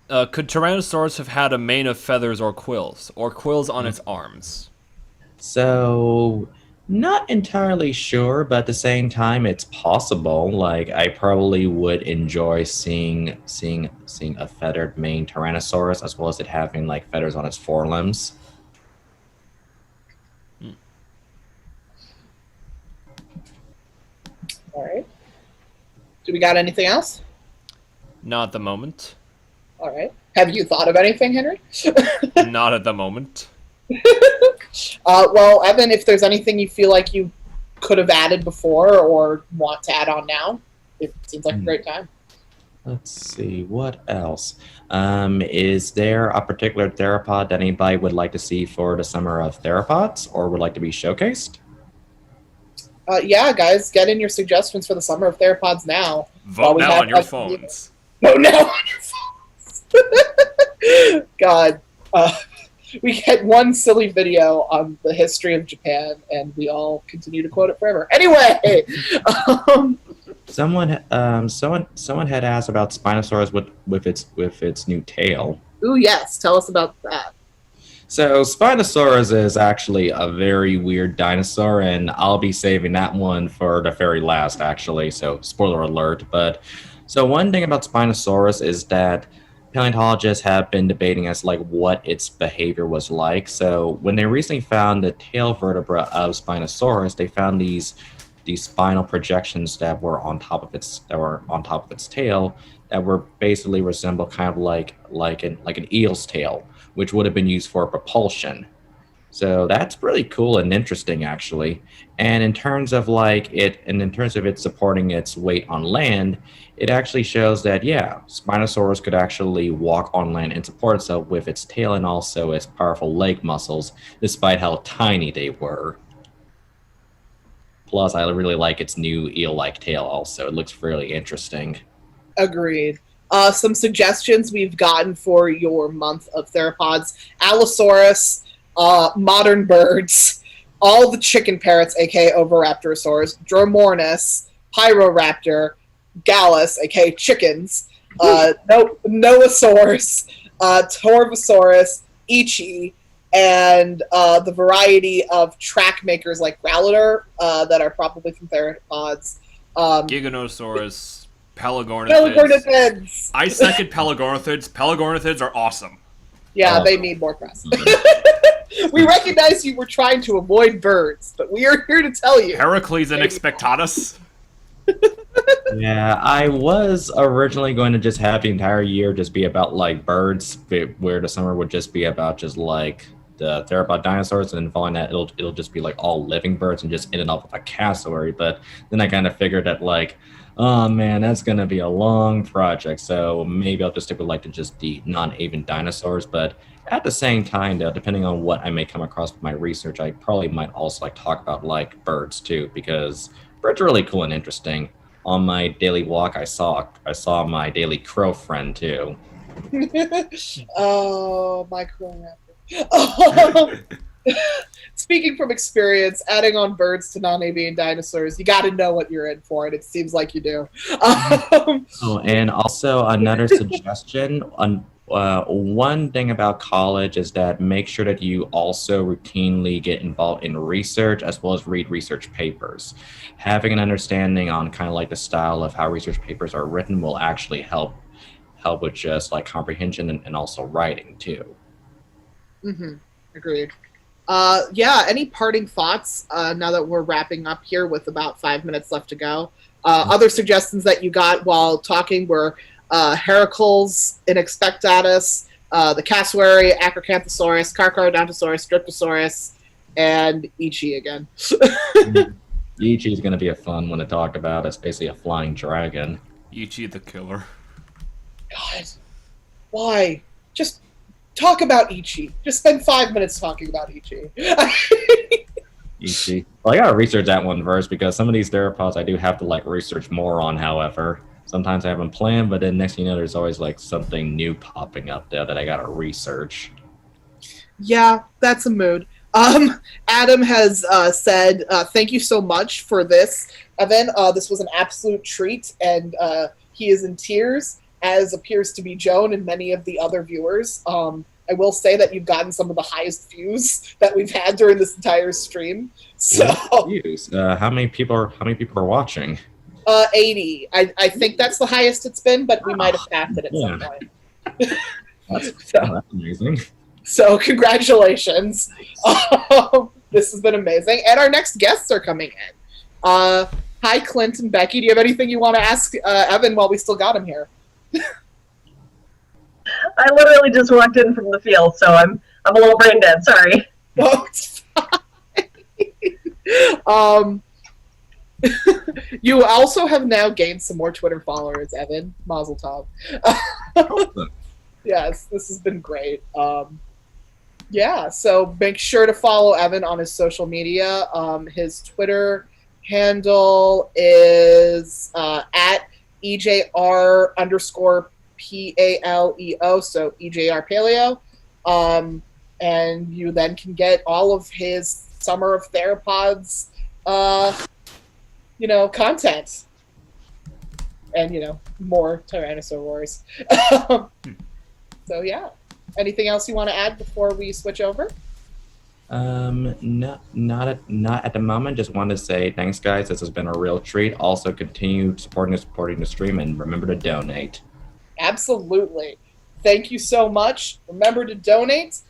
Could Tyrannosaurus have had a mane of feathers or quills on its arms? So, not entirely sure, but at the same time, it's possible. I probably would enjoy seeing a feathered maned Tyrannosaurus, as well as it having feathers on its forelimbs. All right. Do we got anything else? Not at the moment. All right. Have you thought of anything, Henry? Not at the moment. Well, Evan, if there's anything you feel like you could have added before or want to add on now, it seems like a great time. Let's see, what else? Is there a particular theropod that anybody would like to see for the Summer of Theropods or would like to be showcased? Yeah, guys, get in your suggestions for the Summer of Theropods now. Vote now on your phones. Vote now on your phones. God. We get one silly video on the history of Japan, and we all continue to quote it forever. Anyway, someone had asked about Spinosaurus with its new tail. Ooh, yes, tell us about that. So Spinosaurus is actually a very weird dinosaur, and I'll be saving that one for the very last, actually. So spoiler alert. But so one thing about Spinosaurus is that paleontologists have been debating as what its behavior was like. So when they recently found the tail vertebra of Spinosaurus, they found these spinal projections that were on top of its tail that were basically resemble kind of like an eel's tail, which would have been used for propulsion. So that's really cool and interesting, actually. And in terms of it supporting its weight on land, it actually shows that, yeah, Spinosaurus could actually walk on land and support itself with its tail and also its powerful leg muscles, despite how tiny they were. Plus, I really like its new eel-like tail also. It looks really interesting. Agreed. Some suggestions we've gotten for your month of theropods: Allosaurus, modern birds, all the chicken parrots, aka Oviraptorosaurs, Dromornis, Pyroraptor, Gallus, aka chickens, Noasaurus, Torvosaurus, Ichi, and the variety of track makers like Growlither that are probably from theropods. Giganosaurus, Pelagornithids. Pelagornithids! I second Pelagornithids. Pelagornithids are awesome. Yeah, they need more press. We recognize you were trying to avoid birds, but we are here to tell you. Heracles and Expectatus. Yeah, I was originally going to just have the entire year just be about birds, where the summer would just be about just the theropod dinosaurs, and then following that it'll just be all living birds and just in and off of a cassowary. But then I kind of figured that oh man, that's gonna be a long project, so maybe I'll just stick with just the non-avian dinosaurs. But at the same time, though, depending on what I may come across with my research, I probably might also talk about birds too, because Bird's really cool and interesting. On my daily walk, I saw my daily crow friend too. Oh, my Eoraptor. Speaking from experience, adding on birds to non-avian dinosaurs, you got to know what you're in for, and it seems like you do. Oh, and also another suggestion. One thing about college is that make sure that you also routinely get involved in research as well as read research papers. Having an understanding on kind of like the style of how research papers are written will actually help with just like comprehension and also writing too. Agreed. Yeah, any parting thoughts now that we're wrapping up here with about 5 minutes left to go? Other suggestions that you got while talking were Heracles, Inexpectatus, the Cassowary, Acrocanthosaurus, Carcharodontosaurus, Streptosaurus, and Ichi again. Ichi is going to be a fun one to talk about. It's basically a flying dragon. Ichi the killer. God, why? Just talk about Ichi. Just spend 5 minutes talking about Ichi. Ichi. Well, I gotta research that one first because some of these theropods I do have to like research more on. However, sometimes I haven't planned, but then next thing you know, there's always like something new popping up there that I gotta research. Yeah, that's a mood. Adam has said, thank you so much for this, Evan. This was an absolute treat, and he is in tears, as appears to be Joan and many of the other viewers. I will say that you've gotten some of the highest views that we've had during this entire stream. So, Views. How many people are watching? 80. I think that's the highest it's been, but we might have passed it at some point. That's amazing. So congratulations. This has been amazing. And our next guests are coming in. Hi, Clint and Becky. Do you have anything you want to ask Evan while we still got him here? I literally just walked in from the field, so I'm a little brain dead. Sorry. No, it's fine. You also have now gained some more Twitter followers, Evan. Mazel tov. Yes, this has been great. Yeah, so make sure to follow Evan on his social media. His Twitter handle is at EJR_PALEO, so EJR Paleo. And you then can get all of his Summer of Theropods, content. And, more Tyrannosaur Wars. So, yeah. Anything else you want to add before we switch over? Not at the moment. Just wanted to say thanks, guys. This has been a real treat. Also, continue supporting the stream, and remember to donate. Absolutely. Thank you so much. Remember to donate.